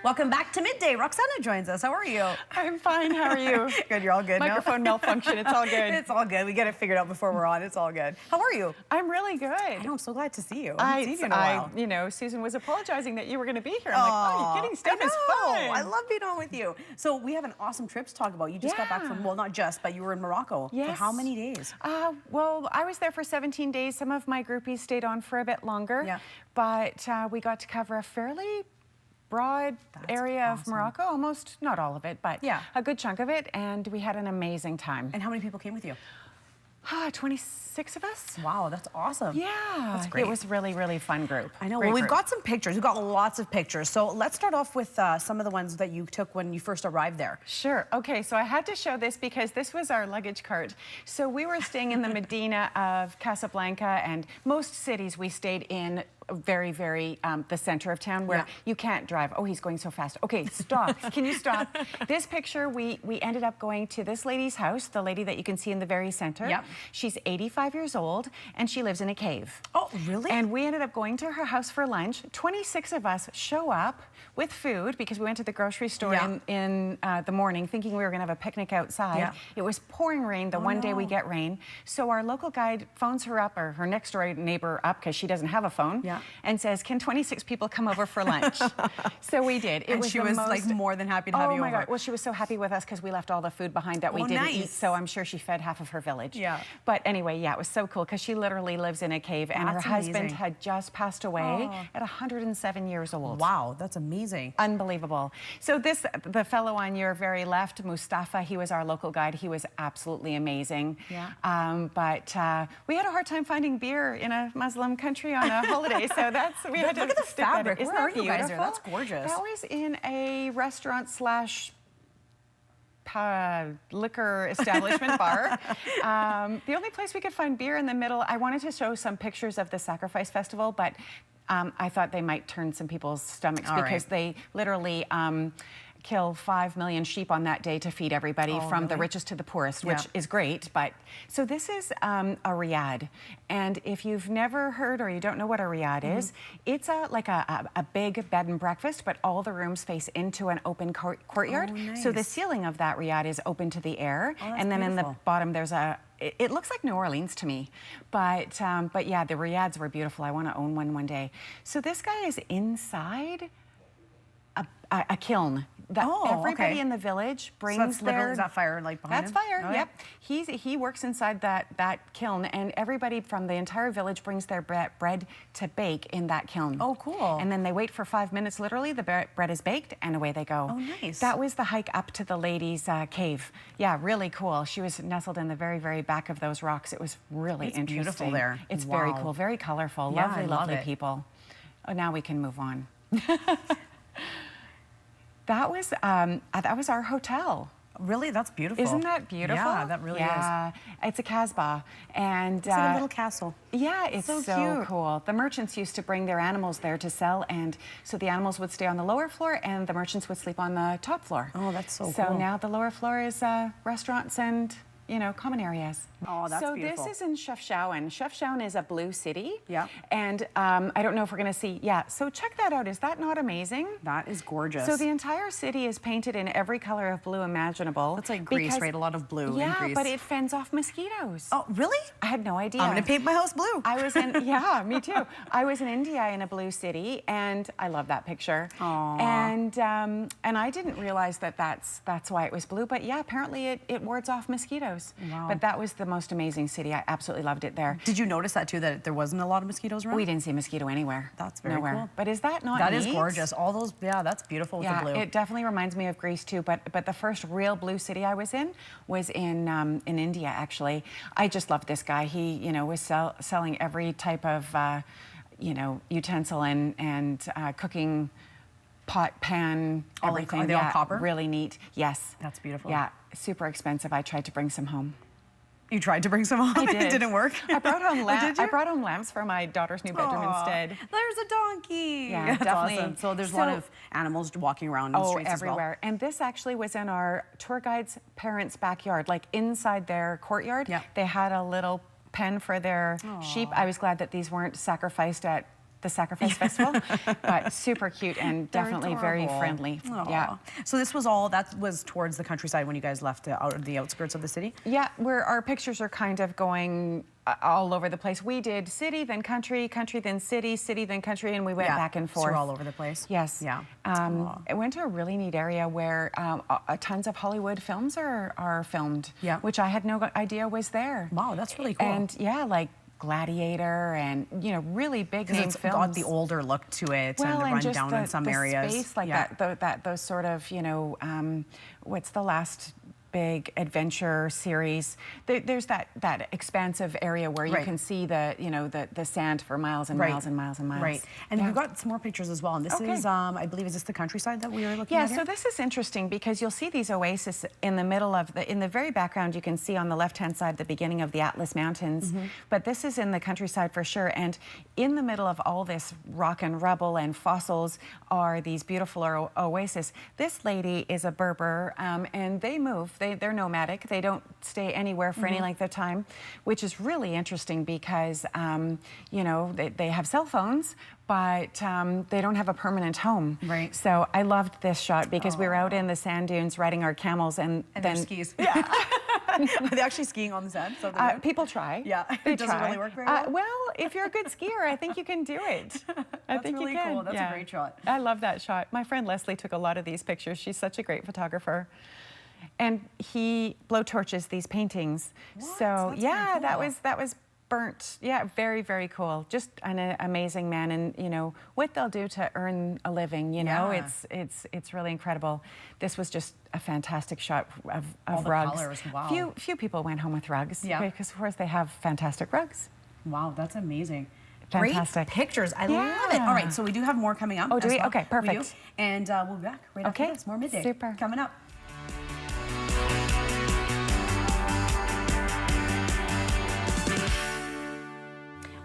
Welcome back to Midday. Roxanna joins us. How are you? I'm fine. How are you? Good. You're all good. Microphone malfunction. It's all good. It's all good. We get it figured out before we're on. It's all good. How are you? I'm really good. I know. I'm so glad to see you. I haven't seen you in a while. You know, Susan was apologizing that you were going to be here. I'm like, oh, you're kidding. Stuff is fun. I love being on with you. So we have an awesome trip to talk about. You just got back from, well, not just, but you were in Morocco. Yes. For how many days? Well, I was there for 17 days. Some of my groupies stayed on for a bit longer. Yeah. But we got to cover a fairly broad area of Morocco, almost, not all of it, but a good chunk of it, and we had an amazing time. And how many people came with you? 26 of us. Wow, that's awesome. Yeah, that's great. It was really, really fun group. I know. Great well, we've group. got some pictures. We've got lots of pictures. So let's start off with some of the ones that you took when you first arrived there. Sure. Okay, so I had to show this because this was our luggage cart. So we were staying in the Medina of Casablanca, and most cities we stayed in very, very the center of town where you can't drive. Oh, he's going so fast. Okay, stop. Can you stop? This picture, we ended up going to this lady's house, the lady that you can see in the very center. Yep. She's 85 years old, and she lives in a cave. Oh, really? And we ended up going to her house for lunch. 26 of us show up with food because we went to the grocery store in the morning thinking we were going to have a picnic outside. Yeah. It was pouring rain, the one day we get rain. So our local guide phones her up, or her next door neighbor up, because she doesn't have a phone. And says, can 26 people come over for lunch? So we did. She was like more than happy to have you over. Oh my God. Well, she was so happy with us because we left all the food behind that we didn't eat. So I'm sure she fed half of her village. Yeah. But anyway, yeah, it was so cool because she literally lives in a cave, and her husband had just passed away at 107 years old. Wow, that's amazing. Unbelievable. So the fellow on your very left, Mustafa, he was our local guide. He was absolutely amazing. Yeah. But we had a hard time finding beer in a Muslim country on a holiday. So we had to look at the fabric. Isn't Where that are you guys there? beautiful? That's gorgeous. That was in a restaurant slash liquor establishment bar. The only place we could find beer in the middle. I wanted to show some pictures of the Sacrifice Festival, but I thought they might turn some people's stomachs because they literally kill 5 million sheep on that day to feed everybody from the richest to the poorest, which is great. But so this is a riad, and if you've never heard or you don't know what a riad is, it's like a big bed and breakfast, but all the rooms face into an open courtyard. So the ceiling of that riad is open to the air, and then in the bottom there's it looks like New Orleans to me, but yeah, the riads were beautiful. I want to own one day. So this guy is inside a kiln. Everybody in the village brings their... Is that fire like behind him? That's fire, yep. He works inside that kiln, and everybody from the entire village brings their bread to bake in that kiln. Oh, cool. And then they wait for 5 minutes, literally, the bread is baked, and away they go. Oh, nice. That was the hike up to the lady's cave. Yeah, really cool. She was nestled in the very, very back of those rocks. It was really interesting. It's beautiful there. It's very cool, very colorful. Yeah, lovely, lovely people. Oh, now we can move on. That was our hotel. Really? That's beautiful. Isn't that beautiful? Yeah, that really is. It's a kasbah. And it's like a little castle. Yeah, it's so cool. The merchants used to bring their animals there to sell, and so the animals would stay on the lower floor and the merchants would sleep on the top floor. Oh, that's so cool. So now the lower floor is restaurants and, you know, common areas. Oh, that's beautiful. So this is in Chefchaouen. Chefchaouen is a blue city. Yeah. And I don't know if we're going to see, so check that out. Is that not amazing? That is gorgeous. So the entire city is painted in every color of blue imaginable. That's like Greece, right? A lot of blue in Greece. Yeah, but it fends off mosquitoes. Oh, really? I had no idea. I'm going to paint my house blue. I was in, yeah, me too. I was in India in a blue city, and I love that picture. Aww. And I didn't realize that that's why it was blue, but yeah, apparently it wards off mosquitoes. Wow. But that was the most amazing city. I absolutely loved it there. Did you notice that too, that there wasn't a lot of mosquitoes around? We didn't see a mosquito anywhere. That's very cool. But is that not neat? That is gorgeous. All those, that's beautiful with the blue. It definitely reminds me of Greece too, but the first real blue city I was in in India, actually. I just loved this guy. He, you know, was selling every type of, you know, utensil and cooking pot, pan, everything. Are they all copper? Really neat. Yes. That's beautiful. Yeah, super expensive. I tried to bring some home. You tried to bring some home? I did. It didn't work? I brought home lamps. I brought home lamps for my daughter's new bedroom instead. There's a donkey. Yeah, definitely. Awesome. So there's a lot of animals walking around in the streets everywhere. And this actually was in our tour guide's parents' backyard, like inside their courtyard. They had a little pen for their sheep. I was glad that these weren't sacrificed at the Sacrifice Festival, but super cute and definitely very friendly. Aww. Yeah. So this was that was towards the countryside when you guys left out of the outskirts of the city? Yeah, where our pictures are kind of going all over the place. We did city, then country, country, then city, city, then country, and we went back and forth. So we're all over the place? Yes. Yeah. I went to a really neat area where tons of Hollywood films are filmed, which I had no idea was there. Wow, that's really cool. And yeah, like Gladiator and, you know, really big name films. It's got the older look to it and the rundown in some areas. Space, like that, those sort of, you know, what's the last big adventure series? There's that expansive area where you can see the sand for miles and miles and miles and miles. Right. And we've got some more pictures as well. And this is, I believe, is this the countryside that we were looking at here? Yeah, so this is interesting because you'll see these oases in the middle of in the very background. You can see on the left-hand side the beginning of the Atlas Mountains. But this is in the countryside for sure. And in the middle of all this rock and rubble and fossils are these beautiful oases. This lady is a Berber, and they move. They're nomadic. They don't stay anywhere for any length of time, which is really interesting because, you know, they have cell phones, but they don't have a permanent home. Right. So I loved this shot because we were out in the sand dunes riding our camels and then skis. Yeah. Are they actually skiing on the sand? So people try. Yeah. They Does it really work very well? Well, if you're a good skier, I think you can do it. I think really you can. cool. That's a great shot. I love that shot. My friend Leslie took a lot of these pictures. She's such a great photographer. And he blowtorches these paintings. What? So That's cool. that was burnt. Yeah, very, very cool. Just an amazing man, and you know what they'll do to earn a living. You know, it's really incredible. This was just a fantastic shot of all rugs. The colors. Wow. Few people went home with rugs. Yeah. Because of course they have fantastic rugs. Wow, that's amazing. Fantastic. Great pictures. I love it. All right, so we do have more coming up. Oh, do we? Well. Okay, perfect. We do. And we'll be back right after this. More Midday. Super. Coming up.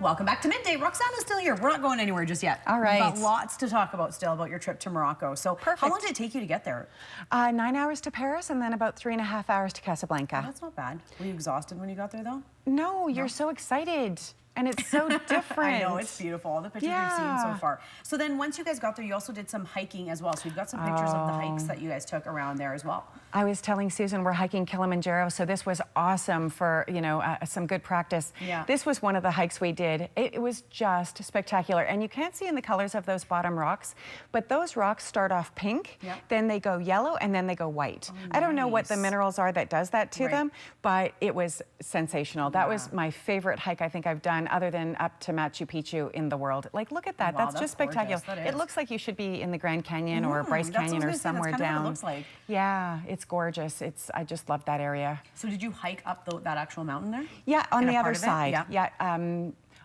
Welcome back to Midday. Roxanna's still here. We're not going anywhere just yet. All right. We've got lots to talk about still about your trip to Morocco. So how long did it take you to get there? 9 hours to Paris and then about 3.5 hours to Casablanca. Oh, that's not bad. Were you exhausted when you got there though? No, you're so excited. And it's so different. I know, it's beautiful. All the pictures we've seen so far. So then once you guys got there, you also did some hiking as well. So we've got some pictures of the hikes that you guys took around there as well. I was telling Susan we're hiking Kilimanjaro, so this was awesome for, you know, some good practice. Yeah. This was one of the hikes we did. It was just spectacular. And you can't see in the colors of those bottom rocks, but those rocks start off pink, then they go yellow, and then they go white. Oh, I don't know what the minerals are that does that to them, but it was sensational. That was my favorite hike I think I've done, other than up to Machu Picchu in the world. Like, look at that. Wow, that's just spectacular. It looks like you should be in the Grand Canyon or Bryce Canyon or somewhere down. That's what it looks like. Yeah, it's gorgeous. I just love that area. So did you hike up that actual mountain there? Yeah, on the other side. Yeah.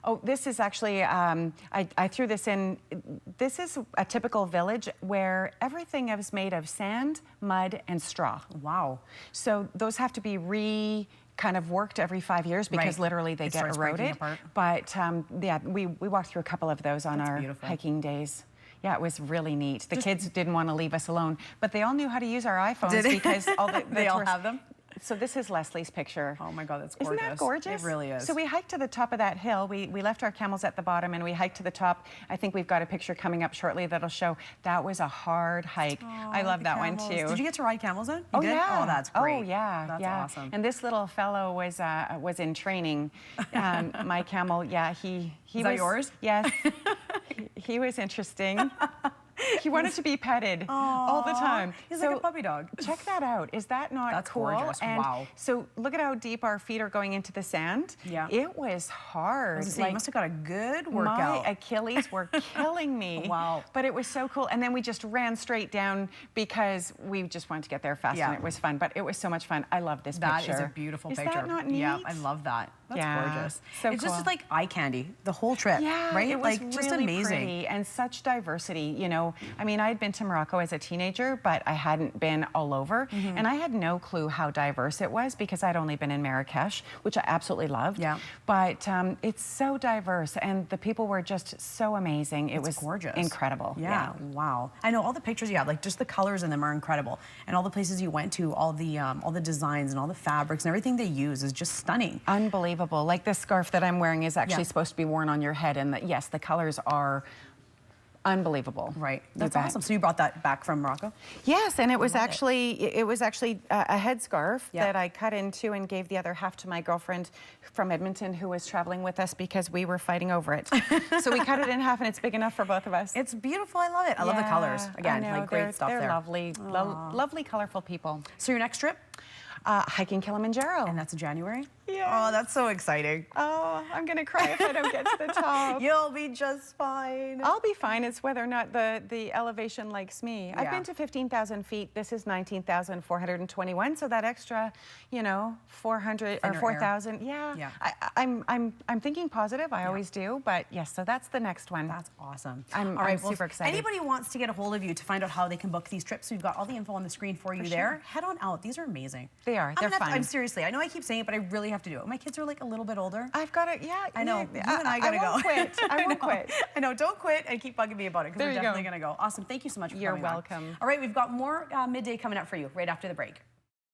Oh, this is actually, I threw this in. This is a typical village where everything is made of sand, mud, and straw. Wow. So those have to be kind of worked every 5 years because literally they get eroded. But yeah, we walked through a couple of those on our hiking days. Yeah, it was really neat. The kids didn't want to leave us alone, but they all knew how to use our iPhones because all they all have them. So this is Leslie's picture. Oh my God, that's gorgeous. Isn't that gorgeous? It really is. So we hiked to the top of that hill. We left our camels at the bottom and we hiked to the top. I think we've got a picture coming up shortly that'll show that was a hard hike. I love that one too. Did you get to ride camels then? You did? Yeah. Oh, that's great. Oh yeah, that's awesome. And this little fellow was in training. My camel, he was. That yours? Yes. He was interesting. He wanted to be petted all the time. He's like a puppy dog. Check that out. Is that not cool? That's gorgeous. And wow. So look at how deep our feet are going into the sand. Yeah. It was hard. You must have got a good workout. My Achilles were killing me. Wow. But it was so cool. And then we just ran straight down because we just wanted to get there fast and it was fun. But it was so much fun. I love this picture. That is a beautiful picture. Is that not neat? Yeah, I love that. That's gorgeous. So it's cool. just like eye candy, the whole trip. Yeah, right? It was like really just amazing. Pretty and such diversity. You know, I mean, I had been to Morocco as a teenager, but I hadn't been all over, and I had no clue how diverse it was because I'd only been in Marrakesh, which I absolutely loved. Yeah. But it's so diverse, and the people were just so amazing. It was gorgeous, incredible. Yeah. Wow. I know all the pictures you have, like just the colors in them are incredible, and all the places you went to, all the designs and all the fabrics and everything they use is just stunning. Unbelievable. unbelievable. Like this scarf that I'm wearing is actually supposed to be worn on your head, and yes, the colors are unbelievable. Right. That's awesome. So you brought that back from Morocco? Yes, and it was actually a headscarf that I cut into and gave the other half to my girlfriend from Edmonton who was traveling with us because we were fighting over it. So we cut it in half and it's big enough for both of us. It's beautiful. I love it. I love the colors. Again, like great stuff there. They're lovely, lovely, colorful people. So your next trip? Hiking Kilimanjaro. And that's in January? Yeah. Oh, that's so exciting. Oh, I'm going to cry if I don't get to the top. You'll be just fine. I'll be fine. It's whether or not the elevation likes me. I've been to 15,000 feet. This is 19,421. So that extra, 400 or 4,000. Yeah. I'm thinking positive. I always do. But yes, so that's the next one. That's awesome. I'm super excited. Anybody wants to get a hold of you to find out how they can book these trips, we've got all the info on the screen for you there. Head on out. These are amazing. They are. They're fun. I'm seriously. I know I keep saying it, but I really have to do it. My kids are like a little bit older. I've got it. Yeah. I know. You and I gotta go. I won't quit. I won't quit. I know. Don't quit and keep bugging me about it because we're definitely gonna go. Awesome. Thank you so much for coming on. You're welcome. All right, we've got more Midday coming up for you right after the break.